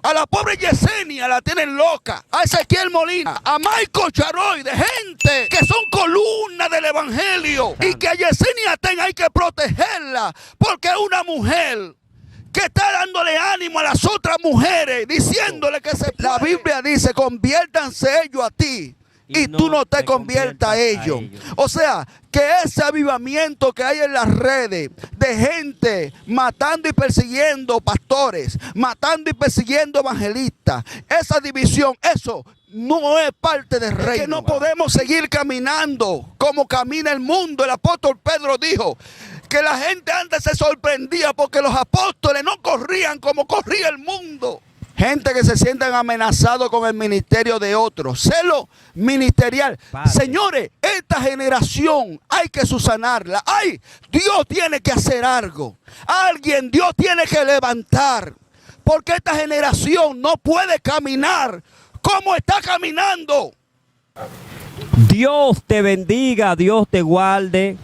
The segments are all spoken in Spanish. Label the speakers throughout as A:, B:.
A: A la pobre Yesenia la tienen loca. A Ezequiel Molina, a Michael Charoy, de gente que son columnas del evangelio. Y que a Yesenia hay que protegerla. Porque es una mujer que está dándole ánimo a las otras mujeres, diciéndole que se puede. La Biblia dice, conviértanse ellos a ti. Y tú no te conviertas a ellos. O sea, que ese avivamiento que hay en las redes de gente matando y persiguiendo pastores, matando y persiguiendo evangelistas, esa división, eso no es parte del reino. Es que no podemos seguir caminando como camina el mundo. El apóstol Pedro dijo que la gente antes se sorprendía porque los apóstoles no corrían como corría el mundo. Gente que se sienten amenazados con el ministerio de otros. Celo ministerial. Padre. Señores, esta generación hay que subsanarla. Ay, Dios tiene que hacer algo. Alguien, Dios tiene que levantar. Porque esta generación no puede caminar como está caminando.
B: Dios te bendiga, Dios te guarde.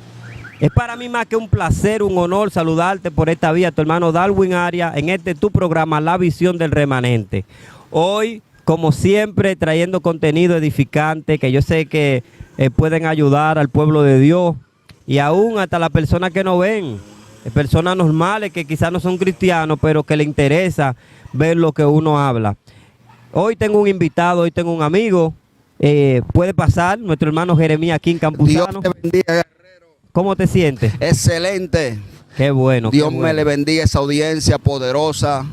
B: Es para mí más que un placer, un honor saludarte por esta vía, tu hermano Darwin Arias, en tu programa La Visión del Remanente. Hoy, como siempre, trayendo contenido edificante que yo sé que pueden ayudar al pueblo de Dios y aún hasta las personas que no ven, personas normales que quizás no son cristianos, pero que les interesa ver lo que uno habla. Hoy tengo un invitado, hoy tengo un amigo, puede pasar, nuestro hermano Jeremías King Campuzano.
A: Dios te bendiga.
B: ¿Cómo te sientes?
A: Excelente.
B: Qué bueno.
A: Dios
B: qué
A: me
B: bueno.
A: le bendiga esa audiencia poderosa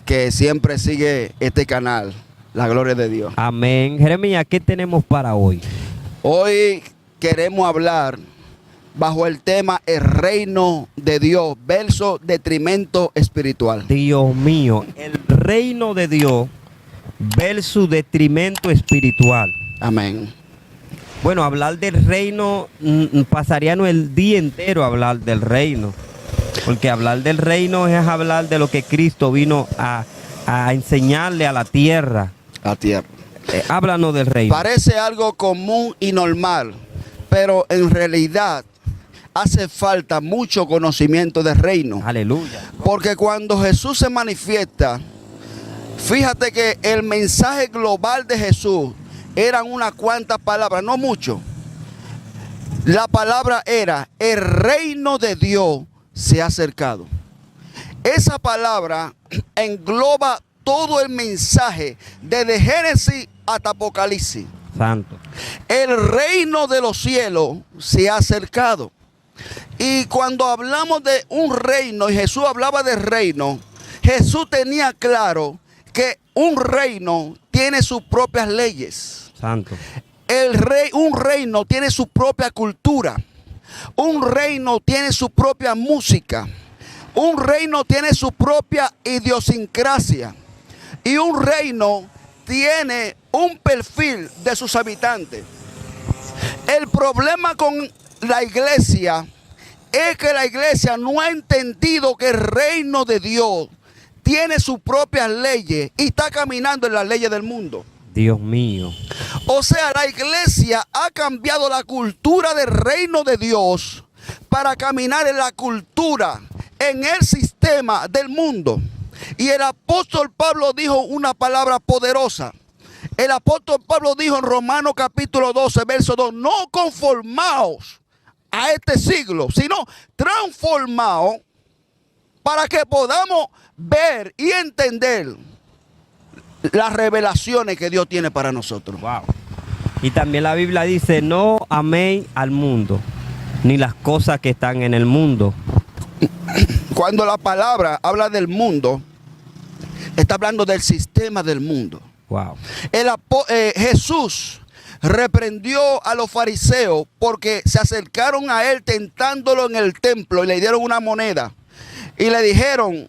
A: que siempre sigue este canal. La gloria de Dios.
B: Amén. Jeremías, ¿qué tenemos para hoy?
A: Hoy queremos hablar bajo el tema el reino de Dios versus detrimento espiritual.
B: Dios mío, el reino de Dios versus detrimento espiritual.
A: Amén.
B: Bueno, hablar del reino, pasaríamos el día entero a hablar del reino. Porque hablar del reino es hablar de lo que Cristo vino a enseñarle a la tierra.
A: La tierra.
B: Háblanos del reino.
A: Parece algo común y normal, pero en realidad hace falta mucho conocimiento del reino.
B: Aleluya.
A: Porque cuando Jesús se manifiesta, fíjate que el mensaje global de Jesús eran unas cuantas palabras, no mucho. La palabra era, el reino de Dios se ha acercado. Esa palabra engloba todo el mensaje desde Génesis hasta Apocalipsis.
B: Santo.
A: El reino de los cielos se ha acercado. Y cuando hablamos de un reino, y Jesús hablaba de reino, Jesús tenía claro que un reino tiene sus propias leyes.
B: Santo.
A: Un reino tiene su propia cultura. Un reino tiene su propia música. Un reino tiene su propia idiosincrasia. Y un reino tiene un perfil de sus habitantes. El problema con la iglesia es que la iglesia no ha entendido que el reino de Dios tiene sus propias leyes y está caminando en las leyes del mundo.
B: Dios mío.
A: O sea, la iglesia ha cambiado la cultura del reino de Dios para caminar en la cultura, en el sistema del mundo. Y el apóstol Pablo dijo una palabra poderosa. El apóstol Pablo dijo en Romanos capítulo 12, verso 2, no conformaos a este siglo, sino transformaos para que podamos ver y entender las revelaciones que Dios tiene para nosotros.
B: Wow. Y también la Biblia dice, no améis al mundo, ni las cosas que están en el mundo.
A: Cuando la palabra habla del mundo, está hablando del sistema del mundo.
B: Wow.
A: Jesús reprendió a los fariseos porque se acercaron a él tentándolo en el templo y le dieron una moneda. Y le dijeron,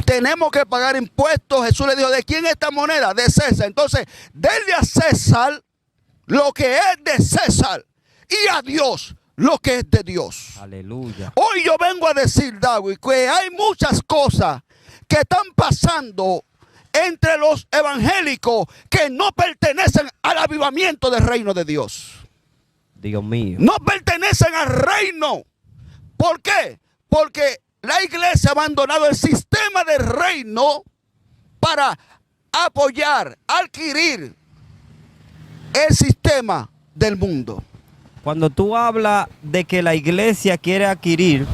A: tenemos que pagar impuestos. Jesús le dijo, ¿de quién es esta moneda? De César. Entonces, denle a César lo que es de César y a Dios lo que es de Dios.
B: Aleluya.
A: Hoy yo vengo a decir, David, que hay muchas cosas que están pasando entre los evangélicos que no pertenecen al avivamiento del reino de Dios.
B: Dios mío.
A: No pertenecen al reino. ¿Por qué? Porque la iglesia ha abandonado el sistema del reino para apoyar, adquirir el sistema del mundo.
B: Cuando tú hablas de que la iglesia quiere adquirir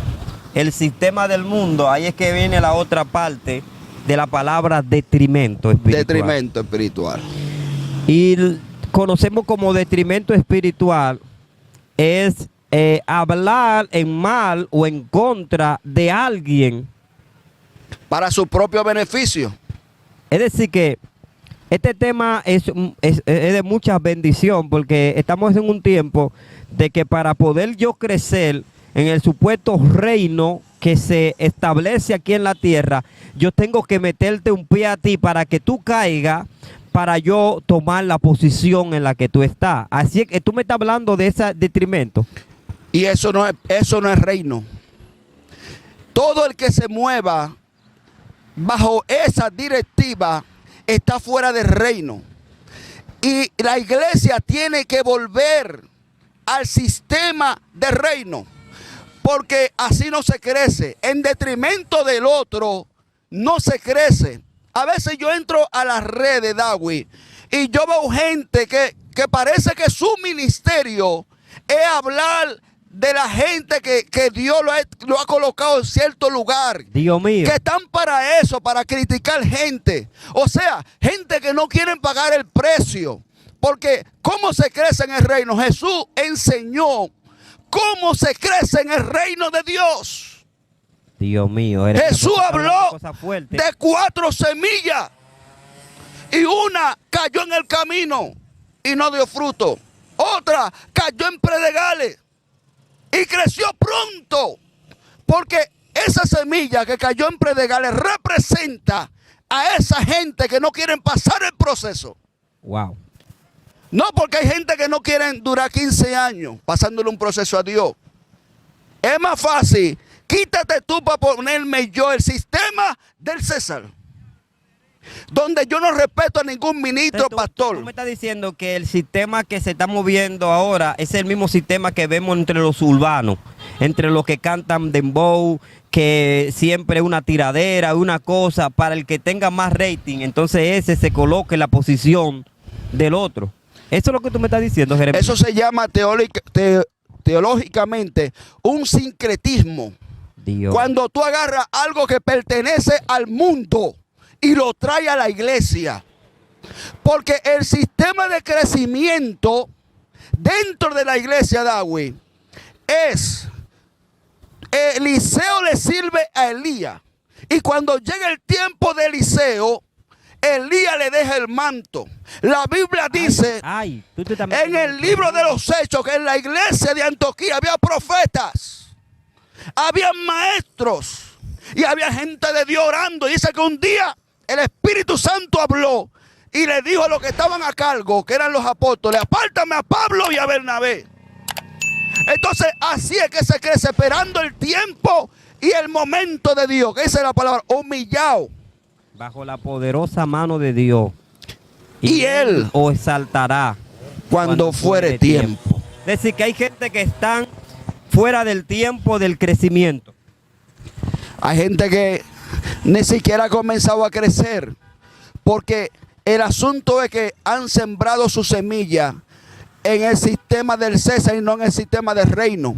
B: el sistema del mundo, ahí es que viene la otra parte de la palabra detrimento espiritual.
A: Detrimento espiritual.
B: Y conocemos como detrimento espiritual es hablar en mal o en contra de alguien
A: Para su propio beneficio.
B: Es decir que este tema es de mucha bendición, porque estamos en un tiempo de que para poder yo crecer en el supuesto reino que se establece aquí en la tierra, yo tengo que meterte un pie a ti para que tú caigas, para yo tomar la posición en la que tú estás. Así que tú me estás hablando de ese detrimento.
A: Y eso no es reino. Todo el que se mueva bajo esa directiva está fuera del reino. Y la iglesia tiene que volver al sistema del reino, porque así no se crece. En detrimento del otro no se crece. A veces yo entro a las redes, Dawi, y yo veo gente que parece que su ministerio es hablar de la gente que Dios lo ha colocado en cierto lugar.
B: Dios mío.
A: Que están para eso, para criticar gente. O sea, gente que no quieren pagar el precio. Porque ¿cómo se crece en el reino? Jesús enseñó cómo se crece en el reino de Dios.
B: Dios mío.
A: Jesús habló de 4 semillas. Y una cayó en el camino y no dio fruto. Otra cayó en predegales y creció pronto, porque esa semilla que cayó en predegales representa a esa gente que no quieren pasar el proceso.
B: Wow.
A: No, porque hay gente que no quieren durar 15 años pasándole un proceso a Dios. Es más fácil, quítate tú para ponerme yo el sistema del César, donde yo no respeto a ningún ministro, pastor.
B: Tú me estás diciendo que el sistema que se está moviendo ahora es el mismo sistema que vemos entre los urbanos, entre los que cantan dembow, que siempre es una tiradera, una cosa, para el que tenga más rating, entonces ese se coloque en la posición del otro. Eso es lo que tú me estás diciendo, Jeremías.
A: Eso se llama teológicamente un sincretismo.
B: Dios.
A: Cuando tú agarras algo que pertenece al mundo y lo trae a la iglesia. Porque el sistema de crecimiento dentro de la iglesia, Dawi, es Eliseo le sirve a Elías. Y cuando llega el tiempo de Eliseo, Elías le deja el manto. La Biblia dice en el libro de los Hechos que en la iglesia de Antioquía había profetas, había maestros y había gente de Dios orando. Y dice que un día el Espíritu Santo habló y le dijo a los que estaban a cargo, que eran los apóstoles: apártame a Pablo y a Bernabé. Entonces así es que se crece, esperando el tiempo y el momento de Dios, que esa es la palabra, humillado
B: bajo la poderosa mano de Dios,
A: y Él
B: os exaltará
A: cuando fuere tiempo.
B: Es decir, que hay gente que están fuera del tiempo del crecimiento.
A: Hay gente que ni siquiera ha comenzado a crecer, porque el asunto es que han sembrado su semilla en el sistema del César y no en el sistema del reino.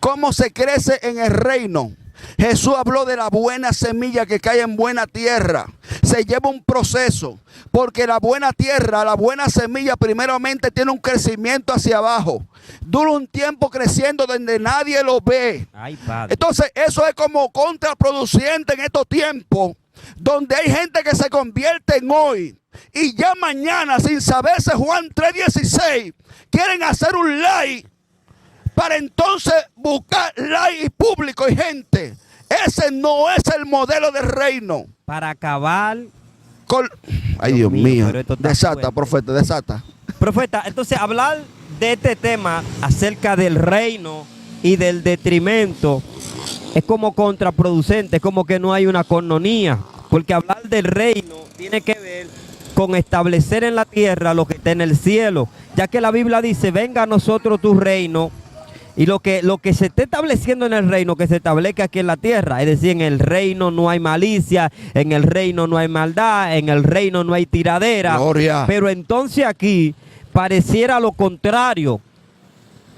A: ¿Cómo se crece en el reino? Jesús habló de la buena semilla que cae en buena tierra. Se lleva un proceso, porque la buena tierra, la buena semilla primeramente tiene un crecimiento hacia abajo. Dura un tiempo creciendo donde nadie lo ve.
B: Ay, Padre.
A: Entonces eso es como contraproducente en estos tiempos, donde hay gente que se convierte en hoy y ya mañana, sin saberse Juan 3:16, quieren hacer un like para entonces buscar like y público y gente. Ese no es el modelo del reino.
B: Para acabar
A: con... Ay, Dios mío. Desata,
B: fuerte.
A: profeta, desata.
B: Profeta, entonces hablar de este tema acerca del reino y del detrimento es como contraproducente, es como que no hay una cornonía, porque hablar del reino tiene que ver con establecer en la tierra lo que está en el cielo, ya que la Biblia dice: venga a nosotros tu reino Y lo que se está estableciendo en el reino, que se establezca aquí en la tierra. Es decir, en el reino no hay malicia, en el reino no hay maldad, en el reino no hay tiradera.
A: Gloria.
B: Pero entonces aquí pareciera lo contrario.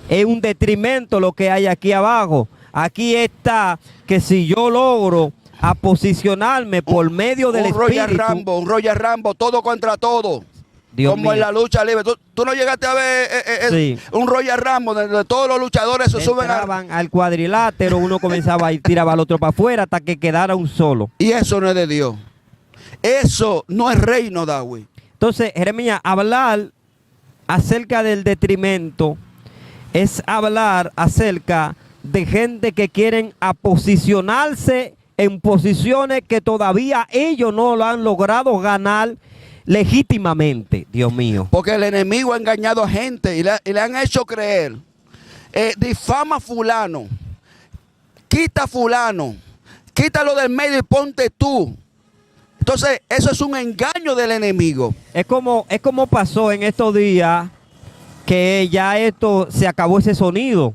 B: Es un detrimento lo que hay aquí abajo. Aquí está que si yo logro a posicionarme por medio del Espíritu.
A: Un Royal Rambo, todo contra todo.
B: Dios
A: como
B: mío.
A: en la lucha libre. ¿Tú no llegaste a ver
B: Sí.
A: un Royal Rambo donde todos los luchadores se suben
B: Entraban al cuadrilátero, uno comenzaba y tiraba al otro para afuera hasta que quedara un solo.
A: Y eso no es de Dios. Eso no es reino, Dawi.
B: Entonces, Jeremías, hablar acerca del detrimento es hablar acerca de gente que quieren posicionarse en posiciones que todavía ellos no lo han logrado ganar legítimamente, Dios mío.
A: Porque el enemigo ha engañado a gente y le han hecho creer. Difama a fulano, quita a fulano, quítalo del medio y ponte tú. Entonces, eso es un engaño del enemigo.
B: Es como pasó en estos días que ya esto se acabó ese sonido,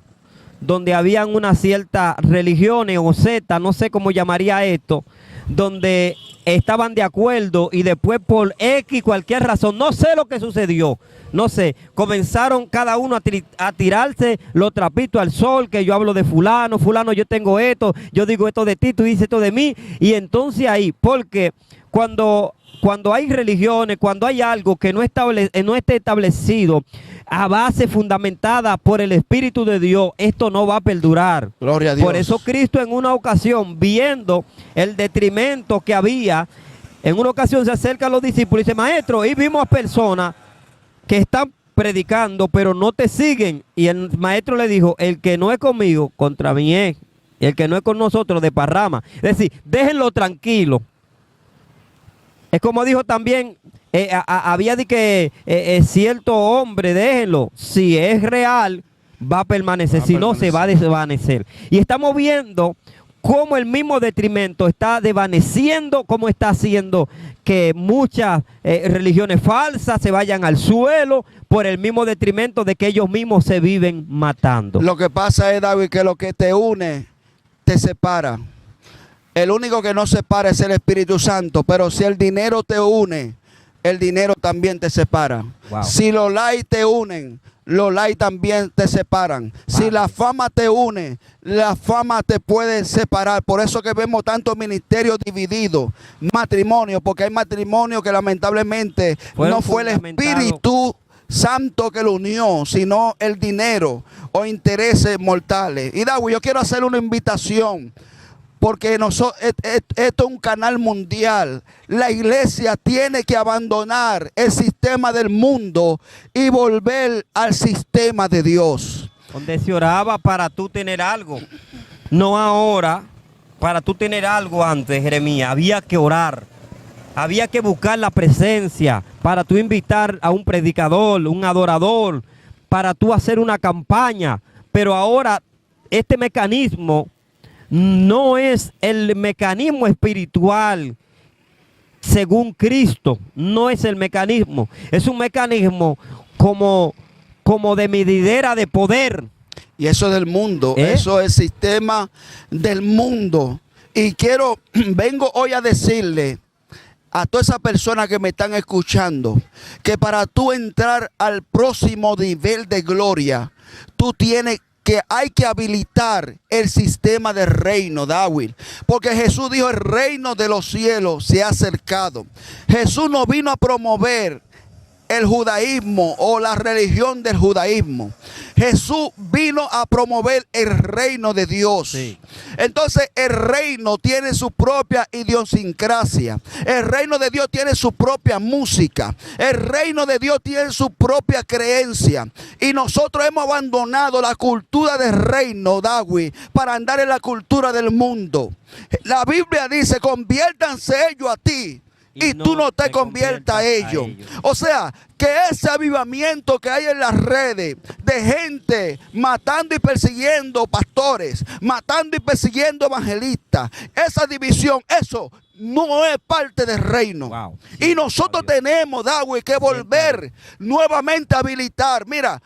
B: donde habían una cierta religiones o secta, no sé cómo llamaría esto, donde estaban de acuerdo y después por X cualquier razón, no sé lo que sucedió, no sé, comenzaron cada uno a tirarse los trapitos al sol, que yo hablo de fulano, yo tengo esto, yo digo esto de ti, tú dices esto de mí, y entonces ahí, porque cuando hay religiones, cuando hay algo que no esté establecido a base fundamentada por el Espíritu de Dios, esto no va a perdurar.
A: Gloria a Dios.
B: Por eso Cristo en una ocasión, viendo el detrimento que había, en una ocasión se acerca a los discípulos y dice: maestro, y vimos a personas que están predicando, pero no te siguen. Y el maestro le dijo: el que no es conmigo, contra mí es. El que no es con nosotros, de parrama. Es decir, déjenlo tranquilo. Es como dijo también, había de que cierto hombre, déjenlo, si es real, va a permanecer, si no se va a desvanecer. Y estamos viendo cómo el mismo detrimento está desvaneciendo, cómo está haciendo que muchas religiones falsas se vayan al suelo por el mismo detrimento de que ellos mismos se viven matando.
A: Lo que pasa es, David, que lo que te une, te separa. El único que no separa es el Espíritu Santo, pero si el dinero te une, el dinero también te separa.
B: Wow.
A: Si los likes te unen, los likes también te separan. Wow. Si la fama te une, la fama te puede separar. Por eso que vemos tantos ministerios divididos, matrimonios, porque hay matrimonios que lamentablemente no fue el Espíritu Santo que lo unió, sino el dinero o intereses mortales. Y David, yo quiero hacer una invitación. Porque esto es un canal mundial. La iglesia tiene que abandonar el sistema del mundo y volver al sistema de Dios.
B: Donde se oraba para tú tener algo. No ahora, para tú tener algo antes, Jeremías. Había que orar. Había que buscar la presencia para tú invitar a un predicador, un adorador, para tú hacer una campaña. Pero ahora este mecanismo no es el mecanismo espiritual según Cristo, no es el mecanismo, es un mecanismo como de medidera de poder.
A: Y eso es del mundo, eso es el sistema del mundo. Y vengo hoy a decirle a todas esas personas que me están escuchando, que para tú entrar al próximo nivel de gloria, tú tienes que hay que habilitar el sistema del reino, David. Porque Jesús dijo: el reino de los cielos se ha acercado. Jesús no vino a promover el judaísmo o la religión del judaísmo. Jesús vino a promover el reino de Dios. Sí. Entonces el reino tiene su propia idiosincrasia. El reino de Dios tiene su propia música. El reino de Dios tiene su propia creencia. Y nosotros hemos abandonado la cultura del reino, David, para andar en la cultura del mundo. La Biblia dice: conviértanse ellos a ti y tú no te conviertas a ellos. O sea, que ese avivamiento que hay en las redes de gente matando y persiguiendo pastores, matando y persiguiendo evangelistas, esa división, eso no es parte del reino. Wow. Y nosotros tenemos, David, que volver nuevamente a habilitar. Mira,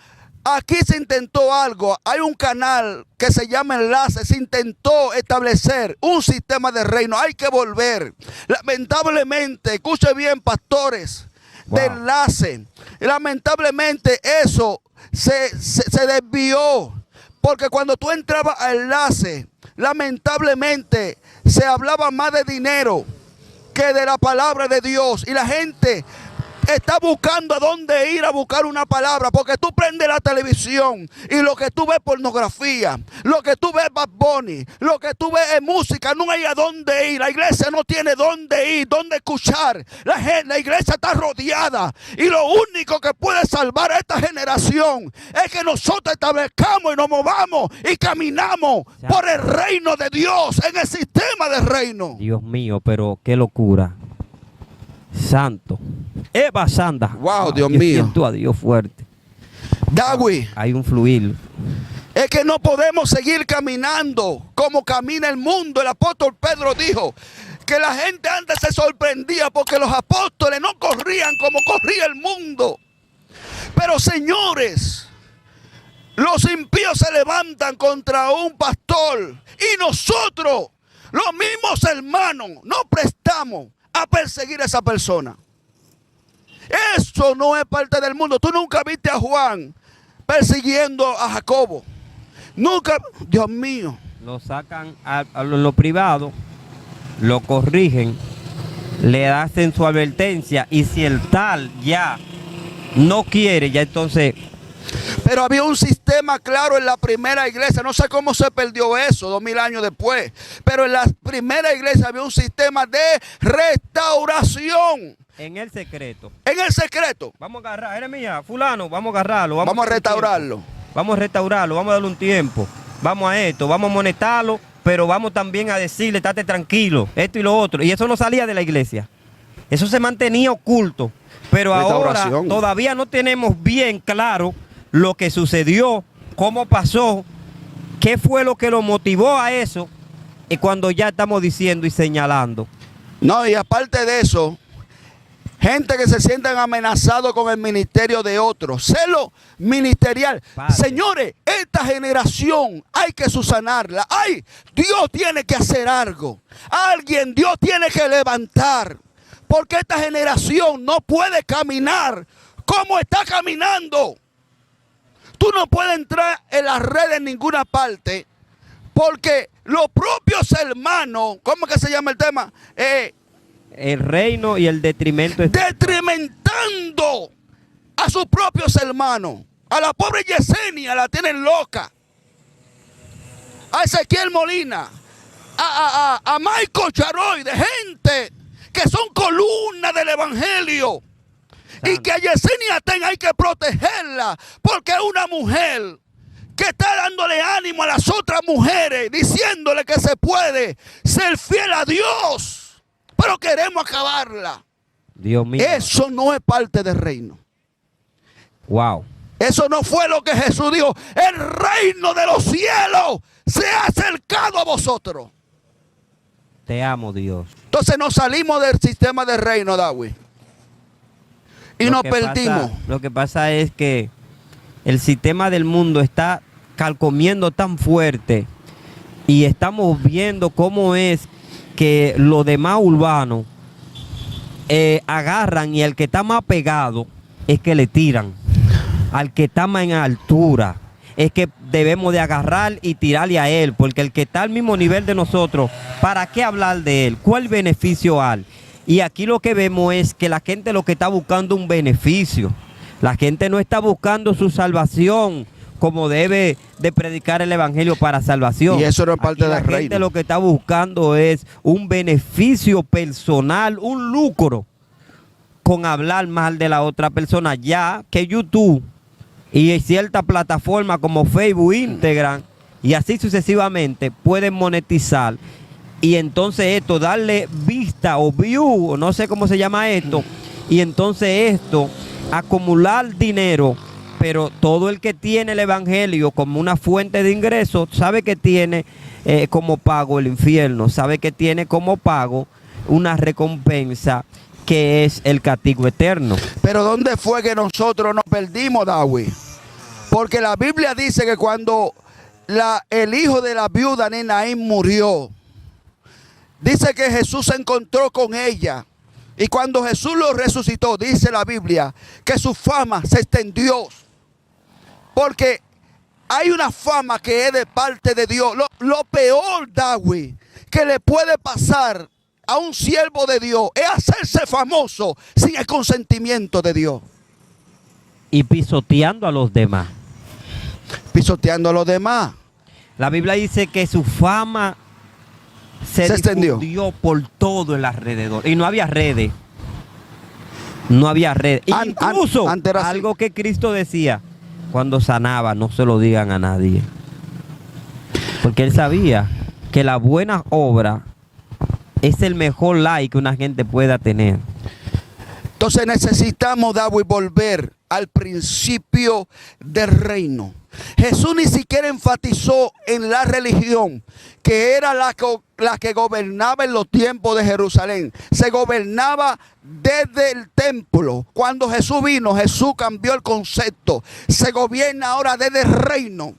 A: aquí se intentó algo. Hay un canal que se llama Enlace. Se intentó establecer un sistema de reino. Hay que volver. Lamentablemente, escuche bien, pastores, de Enlace. Lamentablemente eso se desvió. Porque cuando tú entrabas a Enlace, lamentablemente se hablaba más de dinero que de la palabra de Dios. Y la gente está buscando a dónde ir a buscar una palabra, porque tú prendes la televisión y lo que tú ves pornografía, lo que tú ves Bad Bunny, lo que tú ves es música, no hay a dónde ir. La iglesia no tiene dónde ir, dónde escuchar. La iglesia está rodeada y lo único que puede salvar a esta generación es que nosotros establezcamos y nos movamos y caminamos por el reino de Dios, en el sistema del reino.
B: Dios mío, pero qué locura. Santo. Eva Sanda.
A: Wow, Dios
B: Yo
A: mío.
B: siento a Dios fuerte.
A: Dawi,
B: Hay un fluir.
A: es que no podemos seguir caminando como camina el mundo. El apóstol Pedro dijo que la gente antes se sorprendía porque los apóstoles no corrían como corría el mundo. Pero señores, los impíos se levantan contra un pastor y nosotros, los mismos hermanos, nos prestamos a perseguir a esa persona. Eso no es parte del mundo. Tú nunca viste a Juan persiguiendo a Jacobo. Nunca, Dios mío.
B: Lo sacan a lo privado, lo corrigen, le hacen su advertencia y si el tal ya no quiere, ya entonces...
A: Pero había un sistema claro en la primera iglesia. No sé cómo se perdió eso 2000 años después. Pero en la primera iglesia había un sistema de restauración.
B: En el secreto.
A: En el secreto.
B: Vamos a agarrar, Jeremías, fulano, vamos a agarrarlo.
A: Vamos a restaurarlo.
B: Vamos a restaurarlo, vamos a darle un tiempo. Vamos a esto, vamos a amonestarlo, pero vamos también a decirle, estate tranquilo, esto y lo otro. Y eso no salía de la iglesia. Eso se mantenía oculto. Pero ahora todavía no tenemos bien claro lo que sucedió, cómo pasó, qué fue lo que lo motivó a eso, y cuando ya estamos diciendo y señalando.
A: No, y aparte de eso, gente que se sienten amenazados con el ministerio de otros. Celo ministerial.
B: Padre.
A: Señores, esta generación hay que subsanarla. Ay, Dios tiene que hacer algo. Alguien, Dios tiene que levantar. Porque esta generación no puede caminar como está caminando. Tú no puedes entrar en las redes en ninguna parte porque los propios hermanos, ¿cómo que se llama el tema?
B: El reino y el detrimento.
A: Detrimentando a sus propios hermanos. A la pobre Yesenia la tienen loca. A Ezequiel Molina. A Michael Charoy, de gente que son columnas del evangelio. Y que a Yesenia hay que protegerla porque es una mujer que está dándole ánimo a las otras mujeres, diciéndole que se puede ser fiel a Dios, pero queremos acabarla.
B: Dios mío.
A: Eso no es parte del reino.
B: Wow.
A: Eso no fue lo que Jesús dijo. El reino de los cielos se ha acercado a vosotros.
B: Te amo, Dios.
A: Entonces nos salimos del sistema del reino, David. Y nos perdimos.
B: Lo que pasa es que el sistema del mundo está calcomiendo tan fuerte y estamos viendo cómo es que los demás urbanos agarran y al que está más pegado es que le tiran. Al que está más en altura es que debemos de agarrar y tirarle a él, porque el que está al mismo nivel de nosotros, ¿para qué hablar de él? ¿Cuál beneficio hay? Y aquí lo que vemos es que la gente lo que está buscando un beneficio. La gente no está buscando su salvación como debe de predicar el evangelio para salvación.
A: Y eso no es parte del reino.
B: La gente lo que está buscando es un beneficio personal, un lucro con hablar mal de la otra persona. Ya que YouTube y cierta plataforma como Facebook, Instagram y así sucesivamente pueden monetizar. Y entonces esto, darle vista o view, o no sé cómo se llama esto, y entonces esto, acumular dinero, pero todo el que tiene el evangelio como una fuente de ingresos, sabe que tiene como pago el infierno, sabe que tiene como pago una recompensa que es el castigo eterno.
A: Pero ¿dónde fue que nosotros nos perdimos, David? Porque la Biblia dice que cuando el hijo de la viuda de Naín murió, dice que Jesús se encontró con ella. Y cuando Jesús lo resucitó, dice la Biblia, que su fama se extendió. Porque hay una fama que es de parte de Dios. Lo peor, Dawi, que le puede pasar a un siervo de Dios es hacerse famoso sin el consentimiento de Dios.
B: Y pisoteando a los demás.
A: Pisoteando a los demás.
B: La Biblia dice que su fama se
A: extendió
B: por todo el alrededor. Y no había redes. No había redes. Incluso algo que Cristo decía cuando sanaba, no se lo digan a nadie. Porque él sabía que la buena obra es el mejor like que una gente pueda tener.
A: Entonces necesitamos, David, volver al principio del reino. Jesús ni siquiera enfatizó en la religión, que era la que gobernaba en los tiempos de Jerusalén. Se gobernaba desde el templo. Cuando Jesús vino, Jesús cambió el concepto. Se gobierna ahora desde el reino.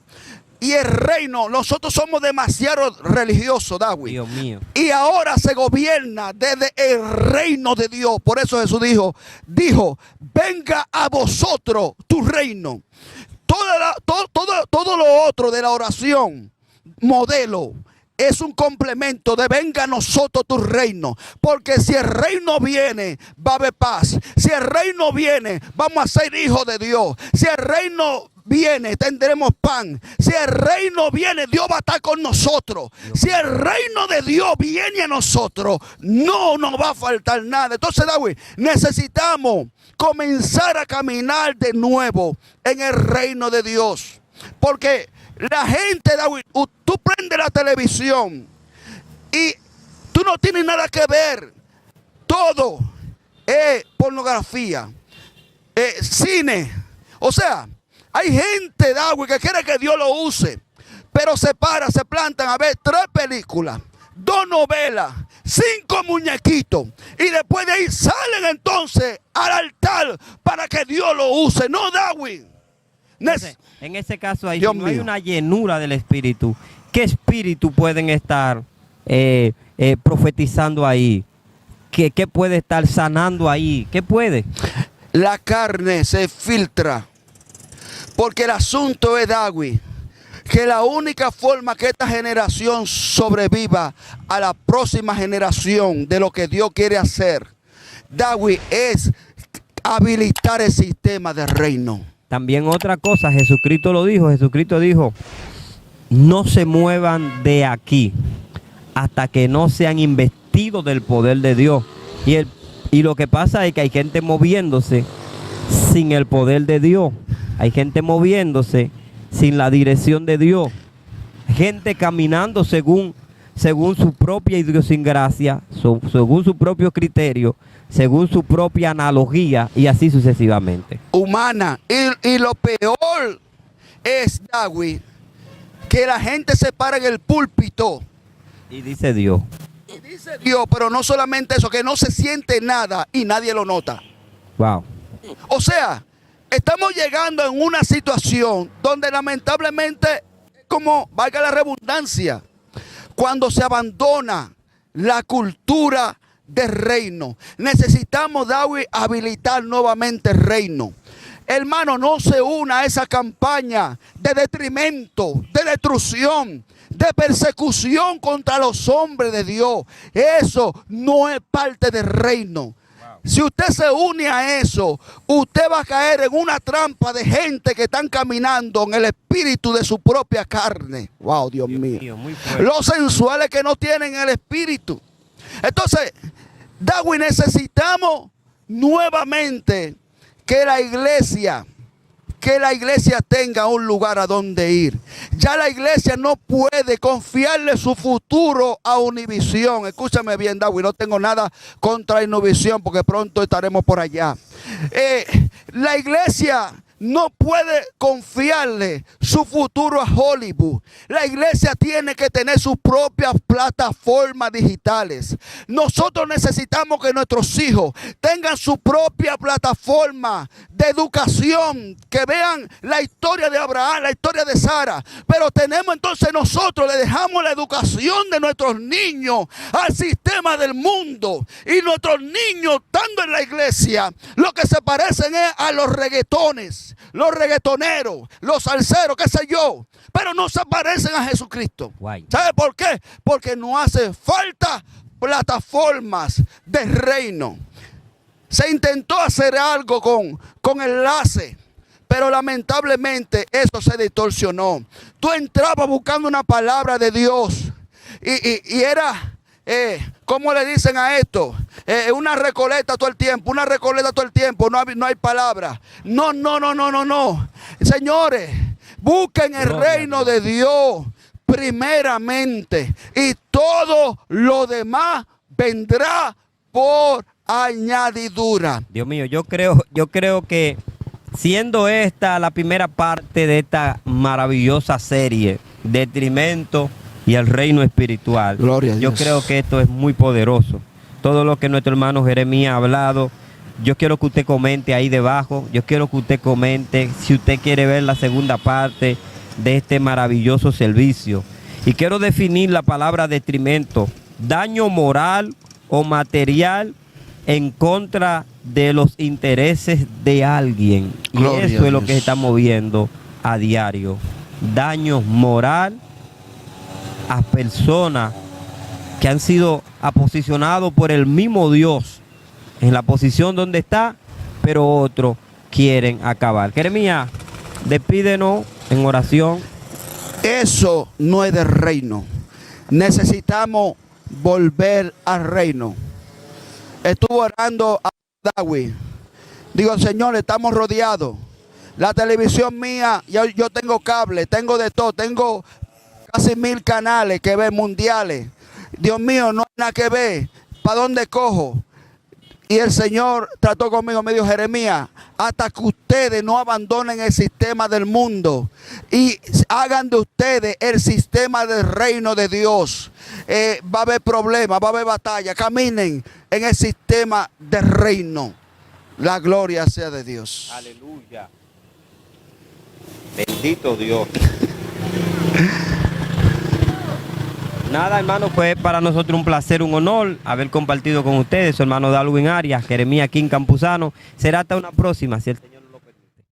A: Y el reino, nosotros somos demasiado religiosos, David.
B: Dios mío.
A: Y ahora se gobierna desde el reino de Dios. Por eso Jesús dijo, venga a vosotros tu reino. Todo lo otro de la oración, modelo, es un complemento de venga a nosotros tu reino. Porque si el reino viene, va a haber paz. Si el reino viene, vamos a ser hijos de Dios. Si el reino viene, tendremos pan. Si el reino viene, Dios va a estar con nosotros. Si el reino de Dios viene a nosotros, no nos va a faltar nada. Entonces, David, necesitamos comenzar a caminar de nuevo en el reino de Dios. Porque la gente, David, tú prendes la televisión y tú no tienes nada que ver. Todo es pornografía, cine. O sea, hay gente, David, que quiere que Dios lo use, pero se plantan a ver 3 películas, 2 novelas, 5 muñequitos, y después de ahí salen entonces al altar para que Dios lo use. No, David.
B: En ese caso ahí, si no hay una llenura del Espíritu, ¿qué espíritu pueden estar profetizando ahí? ¿Qué puede estar sanando ahí? ¿Qué puede?
A: La carne se filtra. Porque el asunto es, David, que la única forma que esta generación sobreviva a la próxima generación de lo que Dios quiere hacer, David, es habilitar el sistema del reino.
B: También otra cosa, Jesucristo lo dijo. Jesucristo dijo, no se muevan de aquí hasta que no sean investidos del poder de Dios. Y lo que pasa es que hay gente moviéndose sin el poder de Dios. Hay gente moviéndose sin la dirección de Dios. Gente caminando según su propia idiosincrasia, según su propio criterio, según su propia analogía y así sucesivamente.
A: Humana. Y lo peor es, David, que la gente se para en el púlpito.
B: Y dice Dios.
A: Y dice Dios, pero no solamente eso, que no se siente nada y nadie lo nota.
B: Wow.
A: O sea, estamos llegando en una situación donde lamentablemente, como valga la redundancia, cuando se abandona la cultura del reino, necesitamos, David, habilitar nuevamente el reino. Hermano, no se una a esa campaña de detrimento, de destrucción, de persecución contra los hombres de Dios. Eso no es parte del reino. Si usted se une a eso, usted va a caer en una trampa de gente que están caminando en el espíritu de su propia carne. Wow, Dios mío. Los sensuales que no tienen el espíritu. Entonces, David, necesitamos nuevamente que la iglesia tenga un lugar a donde ir. Ya la iglesia no puede confiarle su futuro a Univisión. Escúchame bien, David, no tengo nada contra Univisión porque pronto estaremos por allá. La iglesia no puede confiarle su futuro a Hollywood. La iglesia tiene que tener sus propias plataformas digitales. Nosotros necesitamos que nuestros hijos tengan su propia plataforma de educación, que vean la historia de Abraham, la historia de Sara. Pero tenemos entonces nosotros, le dejamos la educación de nuestros niños al sistema del mundo. Y nuestros niños, estando en la iglesia, lo que se parecen es a los reggaetones, los reggaetoneros, los salseros, qué sé yo. Pero no se parecen a Jesucristo.
B: Guay.
A: ¿Sabe por qué? Porque no hace falta plataformas de reino. Se intentó hacer algo con enlace, pero lamentablemente eso se distorsionó. Tú entrabas buscando una palabra de Dios y era, ¿cómo le dicen a esto? Una recoleta todo el tiempo, una recoleta todo el tiempo, no hay palabra. No. Señores, busquen el reino de Dios primeramente y todo lo demás vendrá por añadidura.
B: Dios mío, yo creo que siendo esta la primera parte de esta maravillosa serie, Detrimento y el reino espiritual,
A: Gloria a
B: yo
A: Dios.
B: creo que esto es muy poderoso. Todo lo que nuestro hermano Jeremías ha hablado, yo quiero que usted comente ahí debajo, yo quiero que usted comente si usted quiere ver la segunda parte de este maravilloso servicio. Y quiero definir la palabra detrimento: daño moral o material en contra de los intereses de alguien. Y
A: Gloria
B: eso
A: a
B: es lo
A: Dios.
B: que se está moviendo a diario. Daño moral a personas que han sido aposicionados por el mismo Dios en la posición donde está, pero otros quieren acabar. Jeremías, despídenos en oración.
A: Eso no es del reino. Necesitamos volver al reino. Estuve orando a Dawi. Digo, Señor, estamos rodeados. La televisión mía, yo tengo cable, tengo de todo, tengo casi 1000 canales que ven mundiales. Dios mío, no hay nada que ver. ¿Para dónde cojo? Y el Señor trató conmigo, me dijo, Jeremías, hasta que ustedes no abandonen el sistema del mundo y hagan de ustedes el sistema del reino de Dios, va a haber problemas, va a haber batalla. Caminen en el sistema del reino. La gloria sea de Dios.
B: Aleluya. Bendito Dios. Nada, hermano, fue para nosotros un placer, un honor haber compartido con ustedes, su hermano Darwin Arias, Jeremías King Campuzano. Será hasta una próxima, si el Señor